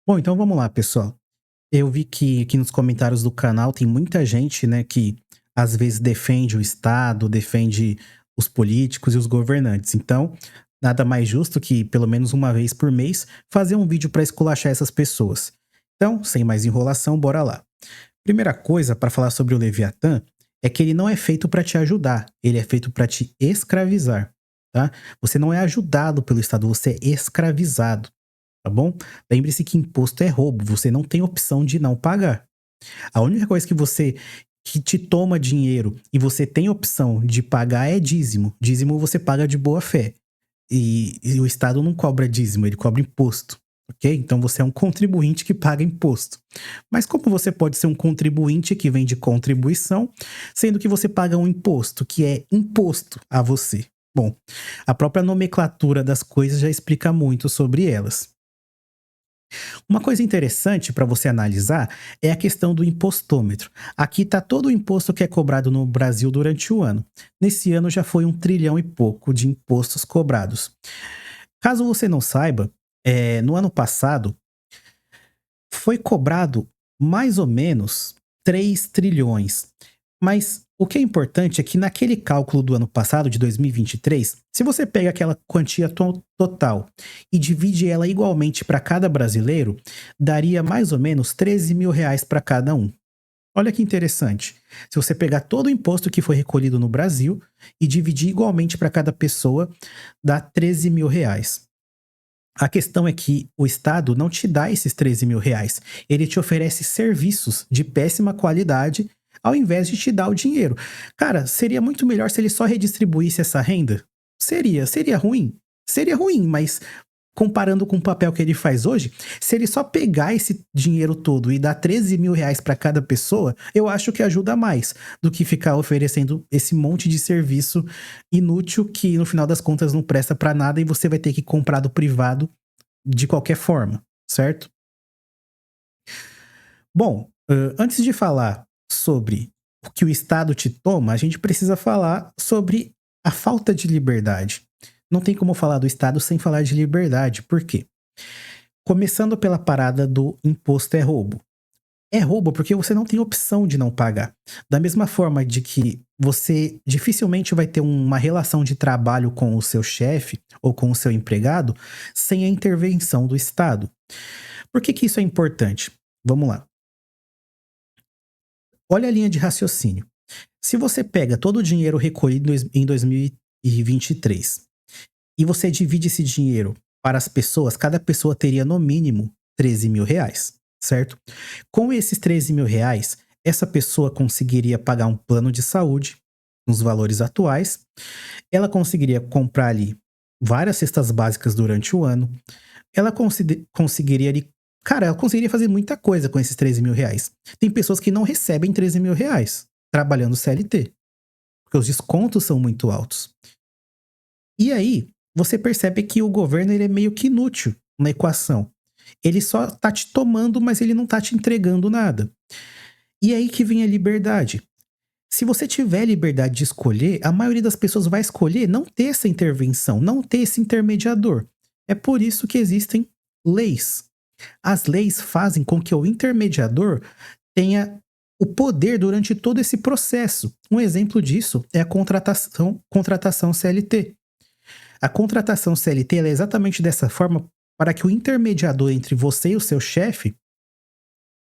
Bom, então vamos lá, pessoal. Eu vi que aqui nos comentários do canal tem muita gente, né, que às vezes defende o Estado, defende os políticos e os governantes. Então, nada mais justo que, pelo menos uma vez por mês, fazer um vídeo para esculachar essas pessoas. Então, sem mais enrolação, bora lá. Primeira coisa para falar sobre o Leviatã é que ele não é feito para te ajudar, ele é feito para te escravizar, tá? Você não é ajudado pelo Estado, você é escravizado, tá bom? Lembre-se que imposto é roubo, você não tem opção de não pagar. A única coisa que te toma dinheiro e você tem opção de pagar é dízimo. Dízimo você paga de boa fé. E o Estado não cobra dízimo, ele cobra imposto, ok? Então você é um contribuinte que paga imposto. Mas como você pode ser um contribuinte que vem de contribuição, sendo que você paga um imposto, que é imposto a você? Bom, a própria nomenclatura das coisas já explica muito sobre elas. Uma coisa interessante para você analisar é a questão do impostômetro. Aqui está todo o imposto que é cobrado no Brasil durante o ano. Nesse ano já foi 1 trilhão e pouco de impostos cobrados. Caso você não saiba, no ano passado foi cobrado mais ou menos 3 trilhões. Mas o que é importante é que naquele cálculo do ano passado, de 2023, se você pega aquela quantia total e divide ela igualmente para cada brasileiro, daria mais ou menos 13 mil reais para cada um. Olha que interessante. Se você pegar todo o imposto que foi recolhido no Brasil e dividir igualmente para cada pessoa, dá 13 mil reais. A questão é que o Estado não te dá esses 13 mil reais. Ele te oferece serviços de péssima qualidade ao invés de te dar o dinheiro. Cara, seria muito melhor se ele só redistribuísse essa renda? Seria ruim? Seria ruim, mas comparando com o papel que ele faz hoje, se ele só pegar esse dinheiro todo e dar 13 mil reais para cada pessoa, eu acho que ajuda mais do que ficar oferecendo esse monte de serviço inútil que no final das contas não presta para nada e você vai ter que comprar do privado de qualquer forma, certo? Bom, antes de falar sobre o que o Estado te toma, a gente precisa falar sobre a falta de liberdade. Não tem como falar do Estado sem falar de liberdade. Por quê? Começando pela parada do imposto é roubo. É roubo porque você não tem opção de não pagar. Da mesma forma de que você dificilmente vai ter uma relação de trabalho com o seu chefe ou com o seu empregado sem a intervenção do Estado. Por que isso é importante? Vamos lá. Olha a linha de raciocínio. Se você pega todo o dinheiro recolhido em 2023 e você divide esse dinheiro para as pessoas, cada pessoa teria no mínimo 13 mil reais, certo? Com esses 13 mil reais, essa pessoa conseguiria pagar um plano de saúde nos valores atuais, ela conseguiria comprar ali várias cestas básicas durante o ano, ela conseguiria ali. Cara, ela conseguiria fazer muita coisa com esses 13 mil reais. Tem pessoas que não recebem 13 mil reais trabalhando CLT, porque os descontos são muito altos. E aí, você percebe que o governo ele é meio que inútil na equação. Ele só tá te tomando, mas ele não tá te entregando nada. E aí que vem a liberdade. Se você tiver liberdade de escolher, a maioria das pessoas vai escolher não ter essa intervenção, não ter esse intermediador. É por isso que existem leis. As leis fazem com que o intermediador tenha o poder durante todo esse processo. Um exemplo disso é a contratação CLT. A contratação CLT ela é exatamente dessa forma para que o intermediador entre você e o seu chefe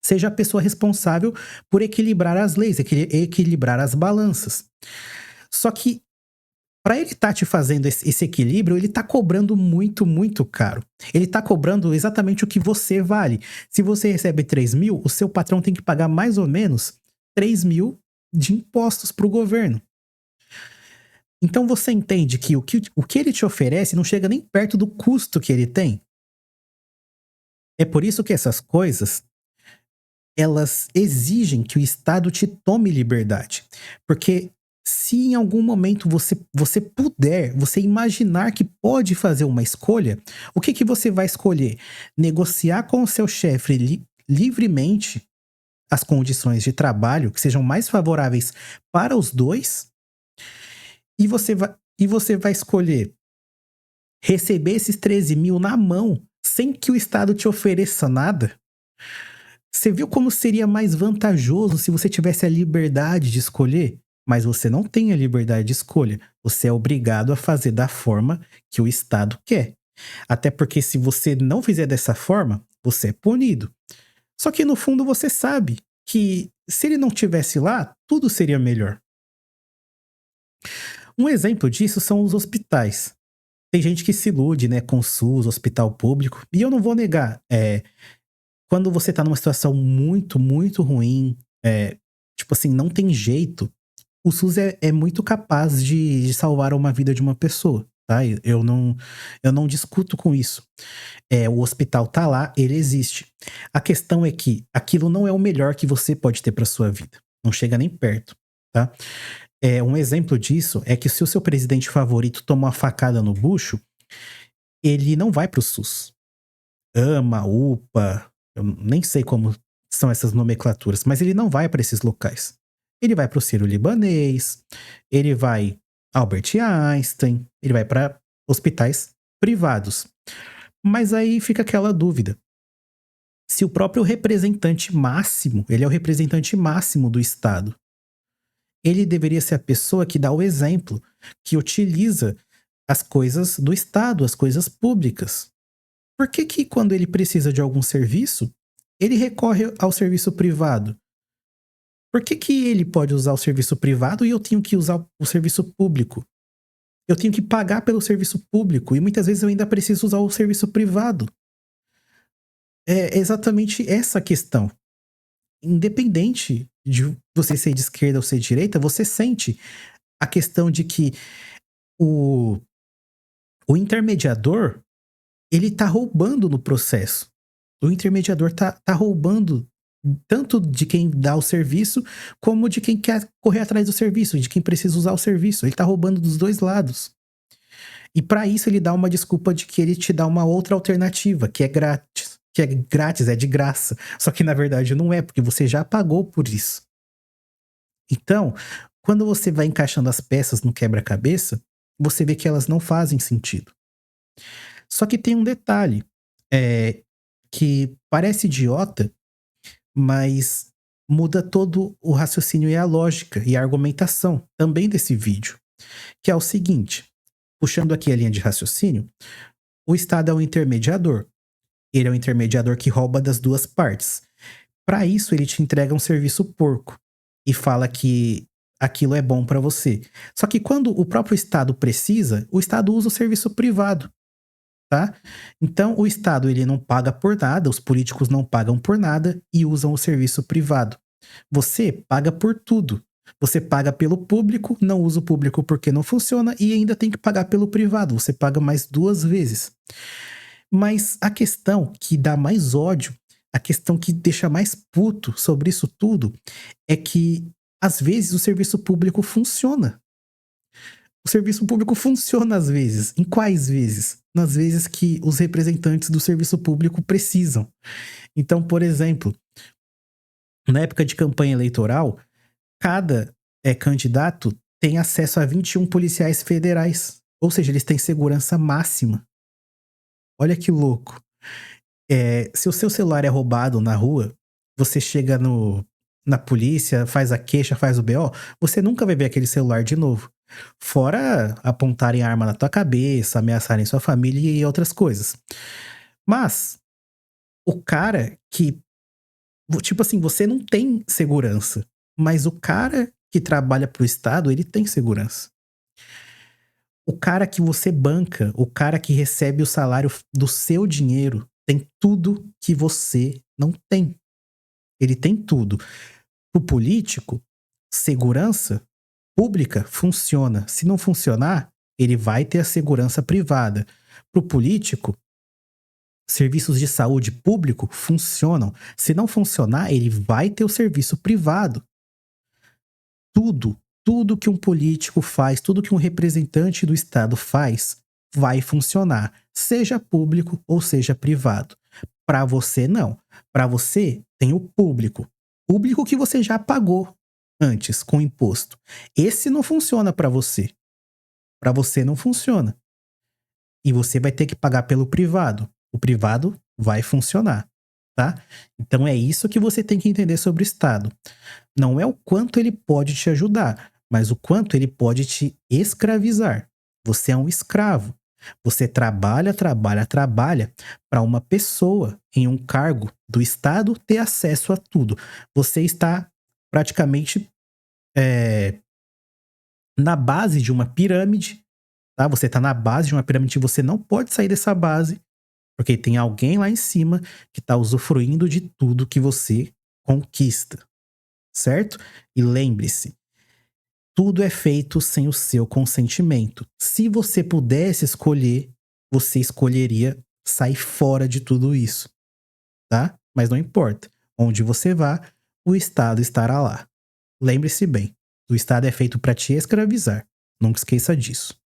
seja a pessoa responsável por equilibrar as leis, equilibrar as balanças. Só que para ele estar te fazendo esse equilíbrio, ele está cobrando muito, muito caro. Ele está cobrando exatamente o que você vale. Se você recebe 3 mil, o seu patrão tem que pagar mais ou menos 3 mil de impostos para o governo. Então você entende que o que ele te oferece não chega nem perto do custo que ele tem. É por isso que essas coisas elas exigem que o Estado te tome liberdade. Porque se em algum momento você puder, você imaginar que pode fazer uma escolha, o que você vai escolher? Negociar com o seu chefe livremente as condições de trabalho que sejam mais favoráveis para os dois, e você vai escolher receber esses 13 mil na mão sem que o Estado te ofereça nada. Você viu como seria mais vantajoso se você tivesse a liberdade de escolher? Mas você não tem a liberdade de escolha. Você é obrigado a fazer da forma que o Estado quer. Até porque se você não fizer dessa forma, você é punido. Só que no fundo você sabe que se ele não tivesse lá, tudo seria melhor. Um exemplo disso são os hospitais. Tem gente que se ilude, né, com o SUS, hospital público, e eu não vou negar, quando você tá numa situação muito, muito ruim, tipo assim, não tem jeito, o SUS é muito capaz de salvar uma vida de uma pessoa, tá? Eu não discuto com isso. O hospital tá lá, ele existe. A questão é que aquilo não é o melhor que você pode ter pra sua vida. Não chega nem perto, tá? Um exemplo disso é que se o seu presidente favorito toma uma facada no bucho, ele não vai pro SUS. AMA, UPA, eu nem sei como são essas nomenclaturas, mas ele não vai para esses locais. Ele vai para o Sírio-Libanês, ele vai Albert Einstein, ele vai para hospitais privados. Mas aí fica aquela dúvida. Se o próprio representante máximo, ele é o representante máximo do Estado, ele deveria ser a pessoa que dá o exemplo, que utiliza as coisas do Estado, as coisas públicas. Por que que quando ele precisa de algum serviço, ele recorre ao serviço privado? Por que que ele pode usar o serviço privado e eu tenho que usar o serviço público? Eu tenho que pagar pelo serviço público e muitas vezes eu ainda preciso usar o serviço privado. É exatamente essa a questão. Independente de você ser de esquerda ou ser de direita, você sente a questão de que o, o intermediador, ele tá roubando no processo. O intermediador tá roubando tanto de quem dá o serviço, como de quem quer correr atrás do serviço, de quem precisa usar o serviço. Ele tá roubando dos dois lados. E para isso ele dá uma desculpa de que ele te dá uma outra alternativa, que é grátis. Que é grátis, é de graça. Só que na verdade não é, porque você já pagou por isso. Então, quando você vai encaixando as peças no quebra-cabeça, você vê que elas não fazem sentido. Só que tem um detalhe, que parece idiota, mas muda todo o raciocínio e a lógica e a argumentação também desse vídeo, que é o seguinte, puxando aqui a linha de raciocínio, o Estado é um intermediador. Ele é um intermediador que rouba das duas partes. Para isso, ele te entrega um serviço porco e fala que aquilo é bom para você. Só que quando o próprio Estado precisa, o Estado usa o serviço privado. Tá? Então, o Estado ele não paga por nada, os políticos não pagam por nada e usam o serviço privado. Você paga por tudo. Você paga pelo público, não usa o público porque não funciona e ainda tem que pagar pelo privado. Você paga mais duas vezes. Mas a questão que dá mais ódio, a questão que deixa mais puto sobre isso tudo, é que às vezes o serviço público funciona. O serviço público funciona às vezes. Em quais vezes? Nas vezes que os representantes do serviço público precisam. Então, por exemplo, na época de campanha eleitoral, cada candidato tem acesso a 21 policiais federais. Ou seja, eles têm segurança máxima. Olha que louco. Se o seu celular é roubado na rua, você chega na polícia, faz a queixa, faz o BO, você nunca vai ver aquele celular de novo. Fora apontarem arma na tua cabeça, ameaçarem sua família e outras coisas. Mas, o cara que. Tipo assim, você não tem segurança. Mas o cara que trabalha pro Estado, ele tem segurança. O cara que você banca, o cara que recebe o salário do seu dinheiro, tem tudo que você não tem. Ele tem tudo. Pro político, segurança pública funciona. Se não funcionar, ele vai ter a segurança privada. Pro político, serviços de saúde público funcionam. Se não funcionar, ele vai ter o serviço privado. Tudo que um político faz, tudo que um representante do Estado faz, vai funcionar, seja público ou seja privado. Para você, não. Para você, tem o público. Público que você já pagou antes com imposto. Esse não funciona para você. Para você não funciona. E você vai ter que pagar pelo privado. o privado vai funcionar, tá? Então é isso que você tem que entender sobre o Estado. Não é o quanto ele pode te ajudar, mas o quanto ele pode te escravizar. Você é um escravo. Você trabalha, trabalha, trabalha para uma pessoa em um cargo do Estado ter acesso a tudo. Você está praticamente na base de uma pirâmide, tá? Você está na base de uma pirâmide e você não pode sair dessa base, porque tem alguém lá em cima que está usufruindo de tudo que você conquista, certo? E lembre-se, tudo é feito sem o seu consentimento. Se você pudesse escolher, você escolheria sair fora de tudo isso, tá? Mas não importa. Onde você vá, o Estado estará lá. Lembre-se bem, o Estado é feito para te escravizar. Nunca esqueça disso.